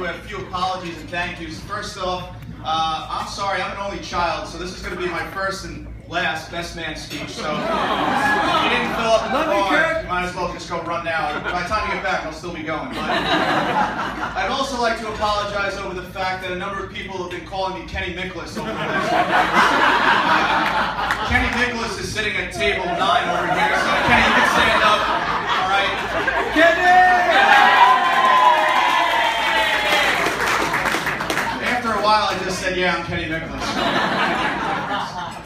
with a few apologies and thank yous. First off, I'm sorry, I'm an only child, so this is going to be my first and last best man speech. So if you didn't fill up in the car, you might as well just go run now. By the time you get back, I'll still be going. But I'd also like to apologize over the fact that a number of people have been calling me Kenny Nicholas over the last few days. Kenny Nicholas is sitting at table 9 over here, so Kenny, you can stand up. All right. Kenny! After a while, I just said, yeah, I'm Kenny Nicholas.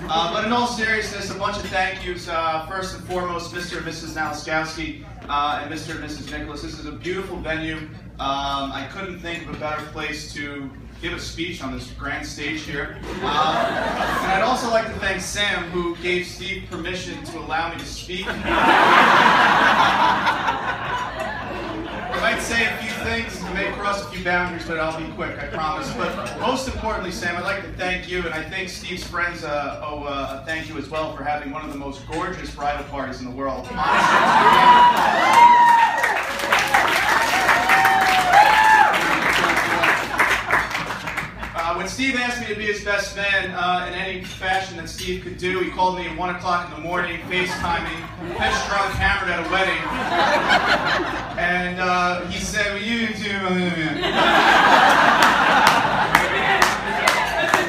But in all seriousness, a bunch of thank yous. First and foremost, Mr. and Mrs. Nalaskowski and Mr. and Mrs. Nicholas. This is a beautiful venue. I couldn't think of a better place to give a speech on this grand stage here. And I'd also like to thank Sam, who gave Steve permission to allow me to speak. I might say a few things, I may cross a few boundaries, but I'll be quick, I promise. But most importantly, Sam, I'd like to thank you, and I think Steve's friends owe a thank you as well for having one of the most gorgeous bridal parties in the world. When Steve asked me to be his best man in any fashion that Steve could do, he called me at 1 o'clock in the morning, FaceTiming, piss drunk, hammered at a wedding. And he said, well, you do...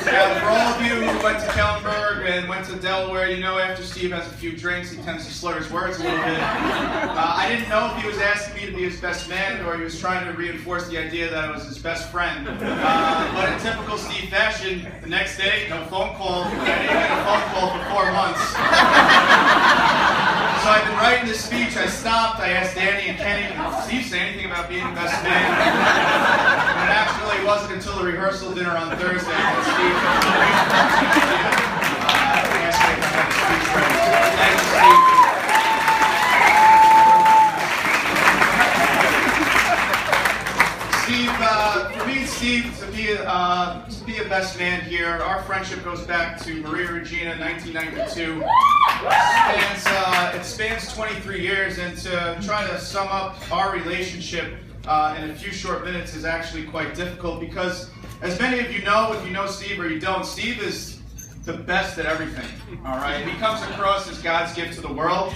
For all of you who went to Kellenberg and went to Delaware, you know after Steve has a few drinks, he tends to slur his words a little bit. I didn't know if he was asking me to be his best man or he was trying to reinforce the idea that I was his best friend. But in typical Steve fashion, the next day, no phone call. I didn't get a phone call for 4 months. So I've been writing this speech. I stopped. I asked Danny and Kenny, did Steve say anything about being the best man? And it actually wasn't until the rehearsal dinner on Thursday that Steve asked me if I had a speech ready. Thank you, Steve. For me and Steve to be a best man here, our friendship goes back to Maria Regina, 1992. It spans 23 years, and to try to sum up our relationship in a few short minutes is actually quite difficult because, as many of you know, if you know Steve or you don't, Steve is the best at everything, all right? He comes across as God's gift to the world.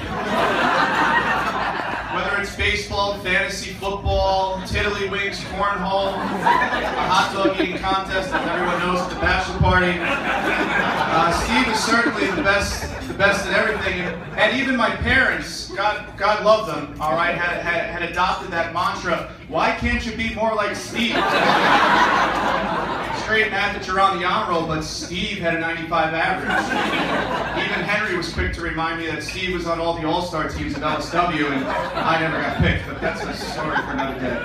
Whether it's baseball, fantasy football, tiddlywinks, cornhole, a hot dog eating contest that everyone knows at the bachelor party, Steve is certainly the best at everything. And even my parents, God love them, all right, had adopted that mantra, why can't you be more like Steve? Straight math that you're on the honor roll, but Steve had a 95 average. Even Henry was quick to remind me that Steve was on all the all-star teams at LSW, and I never got picked, but that's a story for another day.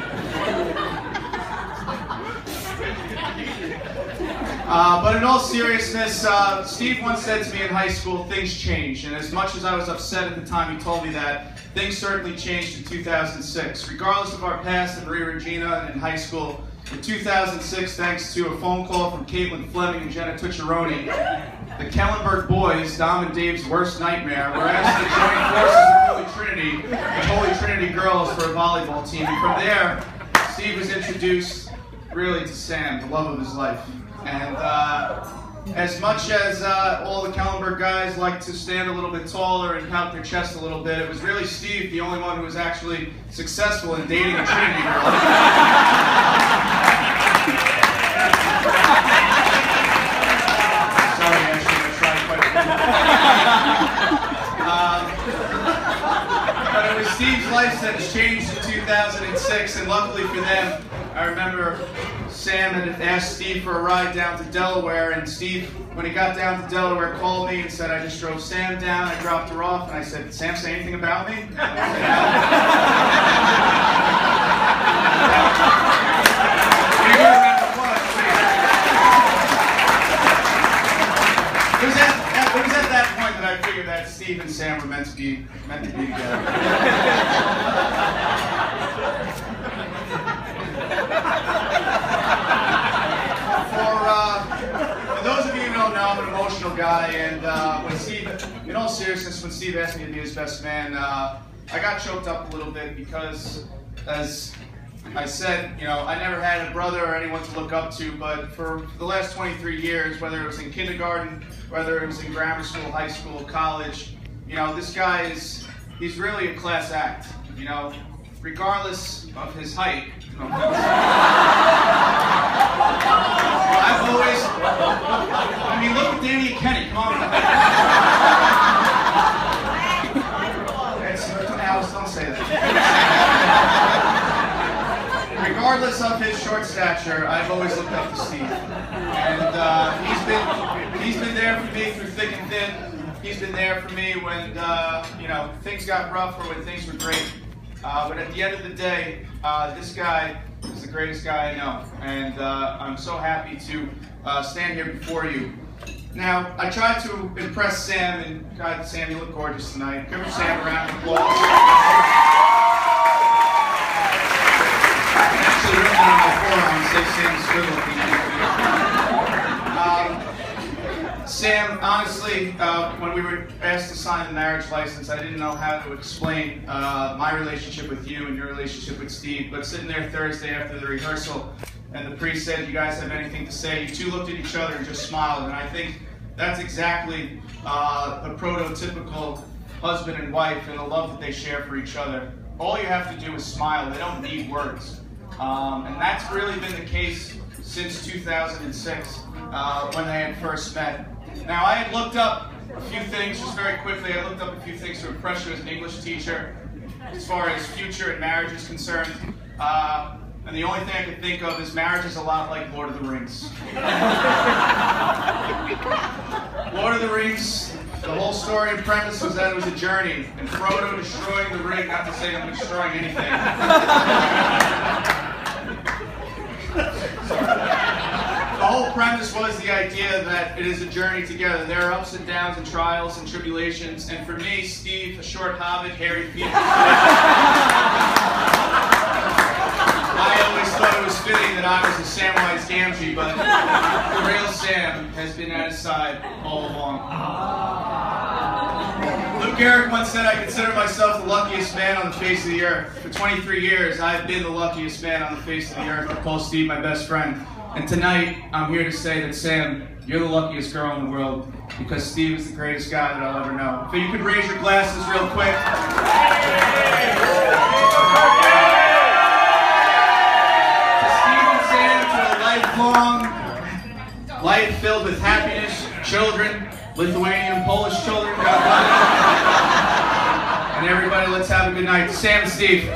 But in all seriousness, Steve once said to me in high school, things change. And as much as I was upset at the time he told me that, things certainly changed in 2006. Regardless of our past at Maria Regina and in high school, in 2006, thanks to a phone call from Caitlin Fleming and Jenna Tucciaroni, the Kellenberg boys, Dom and Dave's worst nightmare, were asked to join forces with Holy Trinity, the Holy Trinity girls, for a volleyball team. And from there, Steve was introduced really to Sam, the love of his life. And as much as all the Kellenberg guys like to stand a little bit taller and pout their chest a little bit, it was really Steve, the only one who was actually successful in dating a Trinity girl. Sorry, actually, I tried quite a bit. But it was Steve's life that changed in 2006, and luckily for them, I remember Sam had asked Steve for a ride down to Delaware, and Steve, when he got down to Delaware, called me and said, I just drove Sam down, I dropped her off, and I said, did Sam say anything about me? I said, It was at that point that I figured that Steve and Sam were meant to be together. For those of you who don't know, I'm an emotional guy, and when Steve, in all seriousness, when Steve asked me to be his best man, I got choked up a little bit because, as I said, you know, I never had a brother or anyone to look up to, but for the last 23 years, whether it was in kindergarten, whether it was in grammar school, high school, college, you know, this guy he's really a class act, you know, regardless of his height. I've always, I mean, look at Danny and Kenny, come on. Alice, don't say that. Regardless of his short stature, I've always looked up to Steve. And he's been there for me through thick and thin. He's been there for me when, you know, things got rough or when things were great. But at the end of the day, this guy is the greatest guy I know. And I'm so happy to stand here before you. Now, I tried to impress Sam, and God, Sam, you look gorgeous tonight. Give Sam a round of applause. Actually written on my forearm, say Sam's good looking. Sam, honestly, when we were asked to sign the marriage license, I didn't know how to explain my relationship with you and your relationship with Steve. But sitting there Thursday after the rehearsal, and the priest said, "You guys have anything to say?" You two looked at each other and just smiled, and I think that's exactly the prototypical husband and wife and the love that they share for each other. All you have to do is smile. They don't need words. And that's really been the case since 2006 when they had first met. Now, I had looked up a few things, just very quickly. I looked up a few things to impress you as an English teacher as far as future and marriage is concerned. And the only thing I could think of is marriage is a lot like Lord of the Rings. Lord of the Rings, the whole story and premise was that it was a journey, and Frodo destroying the ring, not to say I'm destroying anything. The whole premise was the idea that it is a journey together. There are ups and downs and trials and tribulations, and for me, Steve, a short hobbit, hairy feet, I always thought it was fitting that I was a Samwise Gamgee, but the real Sam has been at his side all along. Lou Gehrig once said, "I consider myself the luckiest man on the face of the earth." For 23 years, I've been the luckiest man on the face of the earth. I call Steve my best friend. And tonight, I'm here to say that, Sam, you're the luckiest girl in the world because Steve is the greatest guy that I'll ever know. So you could raise your glasses real quick. Lifelong life filled with happiness, children, Lithuanian and Polish children, God bless. And everybody, let's have a good night. Sam and Steve.